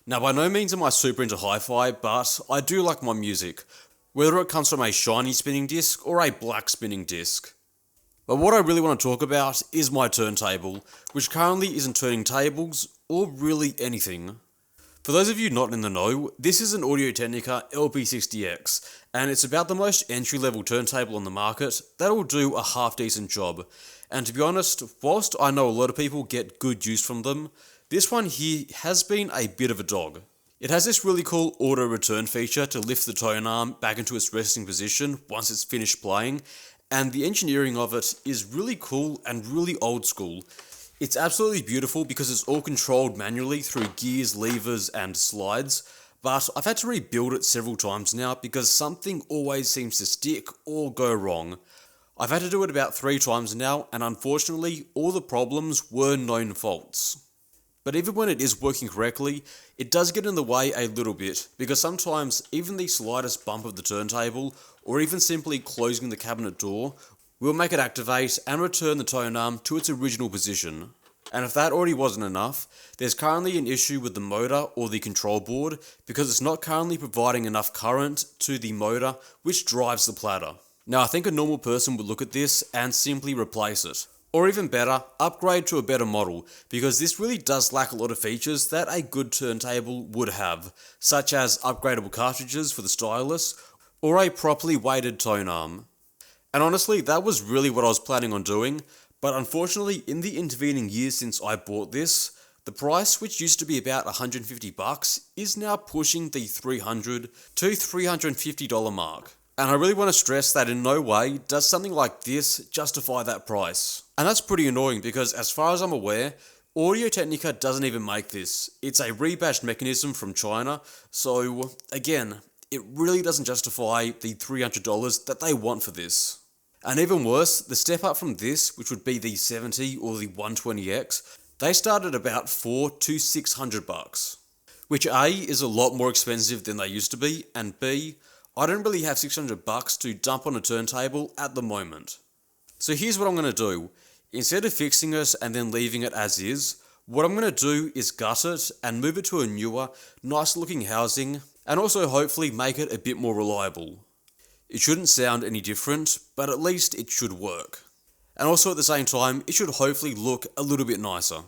Now, by no means am I super into hi-fi, but I do like my music, whether it comes from a shiny spinning disc or a black spinning disc. But what I really want to talk about is my turntable, which currently isn't turning tables or really anything. For those of you not in the know, this is an Audio-Technica LP60X, and it's about the most entry-level turntable on the market that'll do a half-decent job. And to be honest, whilst I know a lot of people get good use from them, this one here has been a bit of a dog. It has this really cool auto return feature to lift the tone arm back into its resting position once it's finished playing, and the engineering of it is really cool and really old school. It's absolutely beautiful because it's all controlled manually through gears, levers, and slides, but I've had to rebuild it several times now because something always seems to stick or go wrong. I've had to do it about 3 times now, and unfortunately, all the problems were known faults. But even when it is working correctly, it does get in the way a little bit, because sometimes even the slightest bump of the turntable, or even simply closing the cabinet door, will make it activate and return the tone arm to its original position. And if that already wasn't enough, there's currently an issue with the motor or the control board, because it's not currently providing enough current to the motor which drives the platter. Now I think a normal person would look at this and simply replace it. Or even better, upgrade to a better model, because this really does lack a lot of features that a good turntable would have, such as upgradable cartridges for the stylus, or a properly weighted tone arm. And honestly, that was really what I was planning on doing, but unfortunately in the intervening years since I bought this, the price, which used to be about $150, is now pushing the $300 to $350 mark. And I really want to stress that in no way does something like this justify that price. And that's pretty annoying because as far as I'm aware, Audio-Technica doesn't even make this. It's a rebadged mechanism from China, so again, it really doesn't justify the $300 that they want for this. And even worse, the step up from this, which would be the 70 or the 120X, they start at about $400 to $600, which A is a lot more expensive than they used to be, and B, I don't really have $600 to dump on a turntable at the moment. So here's what I'm going to do. Instead of fixing it and then leaving it as is, what I'm going to do is gut it and move it to a newer, nice looking housing, and also hopefully make it a bit more reliable. It shouldn't sound any different, but at least it should work. And also at the same time, it should hopefully look a little bit nicer.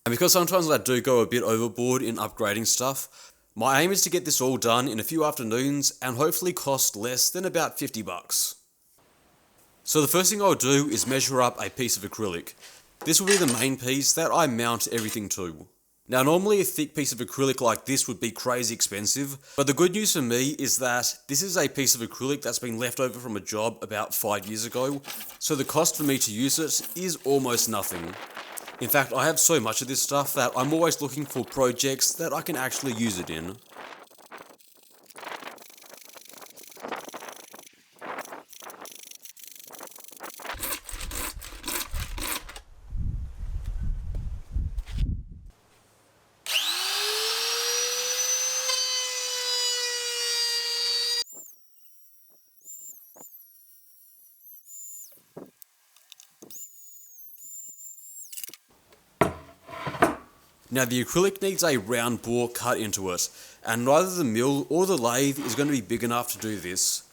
And because sometimes I do go a bit overboard in upgrading stuff, my aim is to get this all done in a few afternoons and hopefully cost less than about $50. So the first thing I'll do is measure up a piece of acrylic. This will be the main piece that I mount everything to. Now normally a thick piece of acrylic like this would be crazy expensive, but the good news for me is that this is a piece of acrylic that's been left over from a job about 5 years ago, so the cost for me to use it is almost nothing. In fact, I have so much of this stuff that I'm always looking for projects that I can actually use it in. Now the acrylic needs a round bore cut into it, and neither the mill or the lathe is going to be big enough to do this.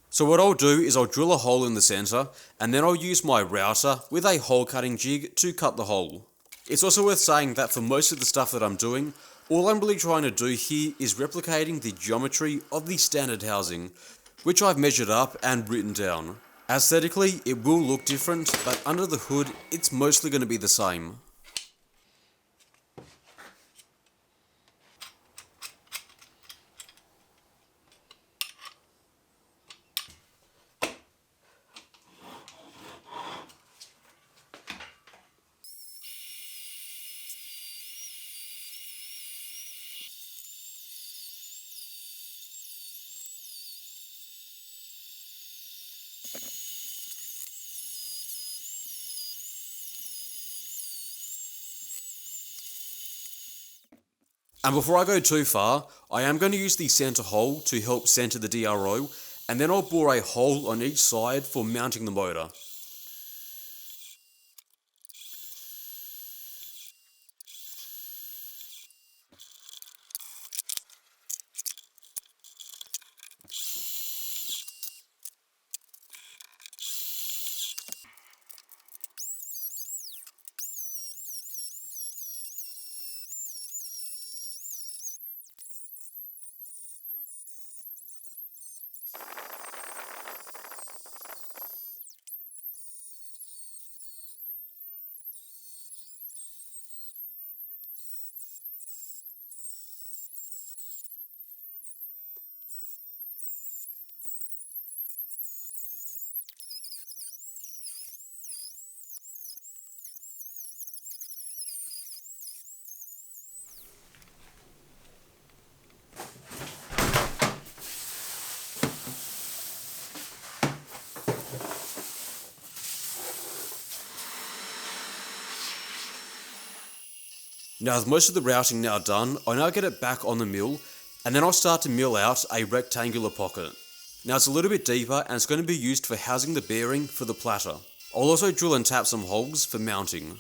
So what I'll do is I'll drill a hole in the centre, and then I'll use my router with a hole cutting jig to cut the hole. It's also worth saying that for most of the stuff that I'm doing, all I'm really trying to do here is replicating the geometry of the standard housing, which I've measured up and written down. Aesthetically, it will look different, but under the hood, it's mostly going to be the same. And before I go too far, I am going to use the centre hole to help centre the DRO, and then I'll bore a hole on each side for mounting the motor. Now with most of the routing now done, I now get it back on the mill, and then I'll start to mill out a rectangular pocket. Now it's a little bit deeper and it's going to be used for housing the bearing for the platter. I'll also drill and tap some holes for mounting.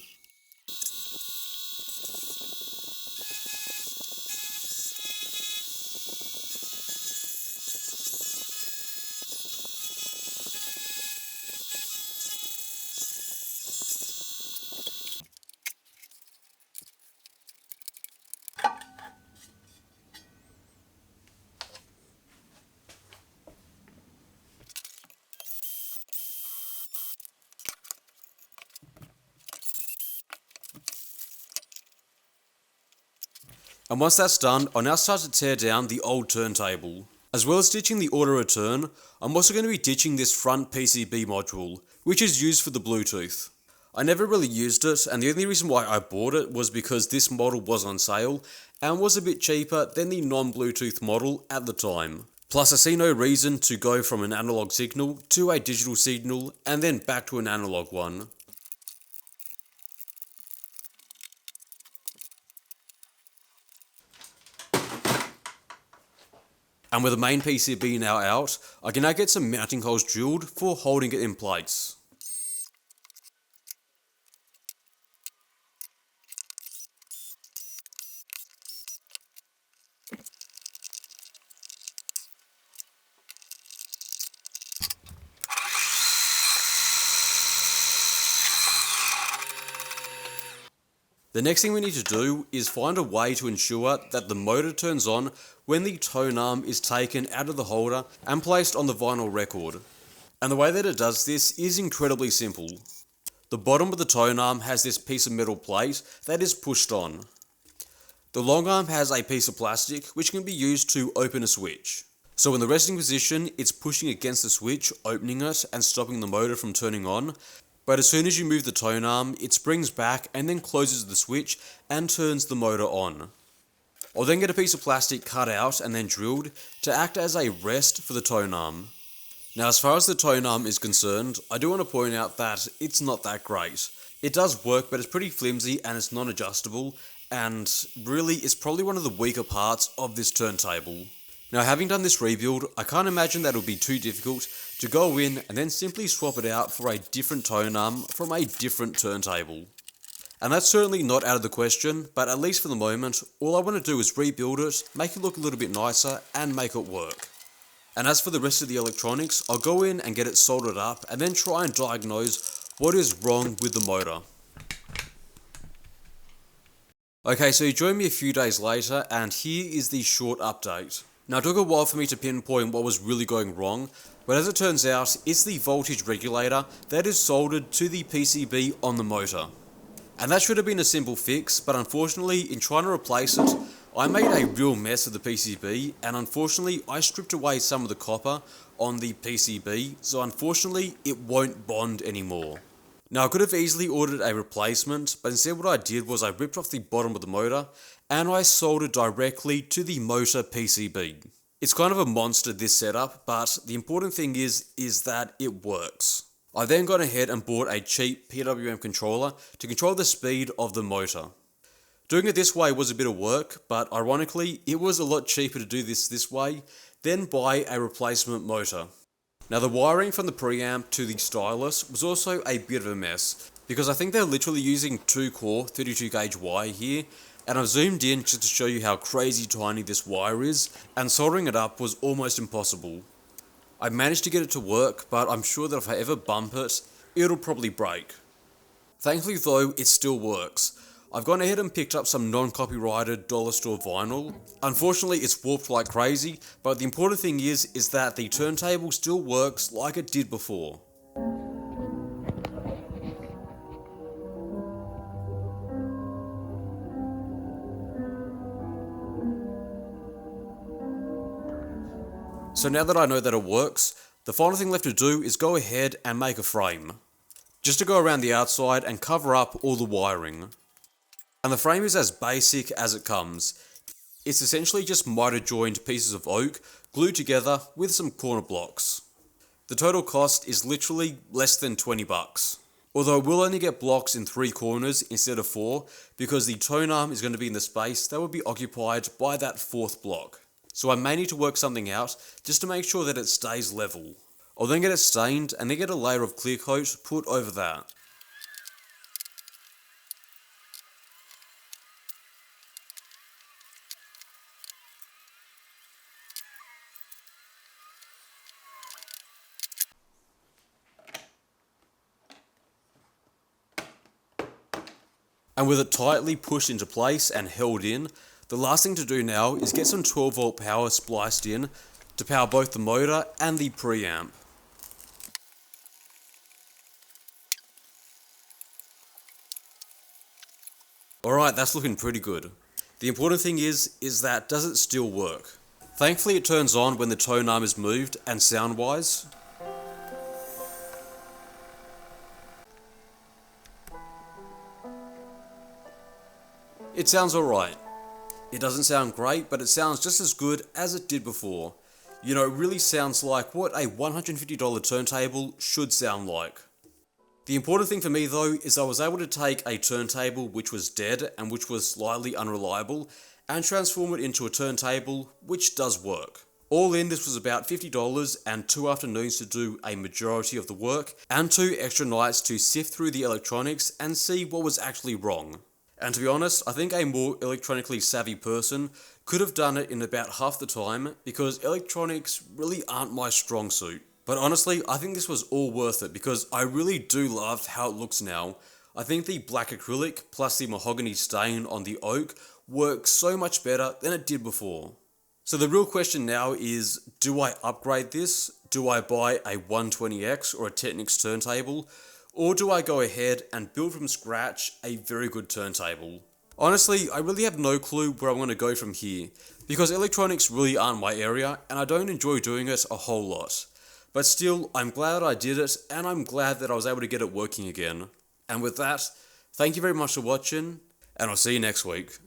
And once that's done, I'll now start to tear down the old turntable. As well as ditching the auto return, I'm also going to be ditching this front PCB module, which is used for the Bluetooth. I never really used it, and the only reason why I bought it was because this model was on sale, and was a bit cheaper than the non-Bluetooth model at the time. Plus I see no reason to go from an analog signal to a digital signal, and then back to an analog one. And with the main PCB now out, I can now get some mounting holes drilled for holding it in place. The next thing we need to do is find a way to ensure that the motor turns on when the tone arm is taken out of the holder and placed on the vinyl record. And the way that it does this is incredibly simple. The bottom of the tone arm has this piece of metal plate that is pushed on. The long arm has a piece of plastic which can be used to open a switch. So in the resting position, it's pushing against the switch, opening it and stopping the motor from turning on. But as soon as you move the tone arm, it springs back and then closes the switch and turns the motor on. I'll then get a piece of plastic cut out and then drilled to act as a rest for the tone arm. Now as far as the tone arm is concerned, I do want to point out that it's not that great. It does work, but it's pretty flimsy and it's non-adjustable, and really is probably one of the weaker parts of this turntable. Now having done this rebuild, I can't imagine that it would be too difficult to go in and then simply swap it out for a different tone arm from a different turntable. And that's certainly not out of the question, but at least for the moment, all I want to do is rebuild it, make it look a little bit nicer, and make it work. And as for the rest of the electronics, I'll go in and get it soldered up and then try and diagnose what is wrong with the motor. Okay, so you join me a few days later, and here is the short update. Now it took a while for me to pinpoint what was really going wrong, but as it turns out, it's the voltage regulator that is soldered to the PCB on the motor. And that should have been a simple fix, but unfortunately in trying to replace it, I made a real mess of the PCB, and unfortunately I stripped away some of the copper on the PCB, so unfortunately it won't bond anymore. Now I could have easily ordered a replacement, but instead what I did was I ripped off the bottom of the motor and I soldered directly to the motor PCB. It's kind of a monster, this setup, but the important thing is that it works. I then got ahead and bought a cheap PWM controller to control the speed of the motor. Doing it this way was a bit of work, but ironically it was a lot cheaper to do this way than buy a replacement motor. Now the wiring from the preamp to the stylus was also a bit of a mess, because I think they're literally using 2-core 32 gauge wire here, and I've zoomed in just to show you how crazy tiny this wire is, and soldering it up was almost impossible. I managed to get it to work, but I'm sure that if I ever bump it, it'll probably break. Thankfully though, it still works. I've gone ahead and picked up some non-copyrighted dollar store vinyl. Unfortunately it's warped like crazy, but the important thing is that the turntable still works like it did before. So now that I know that it works, the final thing left to do is go ahead and make a frame. Just to go around the outside and cover up all the wiring. And the frame is as basic as it comes. It's essentially just miter joined pieces of oak glued together with some corner blocks. The total cost is literally less than $20. Although I will only get blocks in 3 corners instead of 4, because the tone arm is going to be in the space that will be occupied by that 4th block. So I may need to work something out just to make sure that it stays level. I'll then get it stained and then get a layer of clear coat put over that. And with it tightly pushed into place and held in, the last thing to do now is get some 12 volt power spliced in to power both the motor and the preamp. Alright, that's looking pretty good. The important thing is that does it still work? Thankfully it turns on when the tone arm is moved, and sound wise, it sounds alright. It doesn't sound great, but it sounds just as good as it did before. You know, it really sounds like what a $150 turntable should sound like. The important thing for me though is I was able to take a turntable which was dead and which was slightly unreliable and transform it into a turntable which does work. All in, this was about $50 and 2 afternoons to do a majority of the work and 2 extra nights to sift through the electronics and see what was actually wrong. And to be honest, I think a more electronically savvy person could have done it in about half the time, because electronics really aren't my strong suit. But honestly, I think this was all worth it because I really do love how it looks now. I think the black acrylic plus the mahogany stain on the oak works so much better than it did before. So the real question now is, do I upgrade this? Do I buy a 120X or a Technics turntable? Or do I go ahead and build from scratch a very good turntable? Honestly, I really have no clue where I'm going to go from here, because electronics really aren't my area and I don't enjoy doing it a whole lot. But still, I'm glad I did it, and I'm glad that I was able to get it working again. And with that, thank you very much for watching, and I'll see you next week.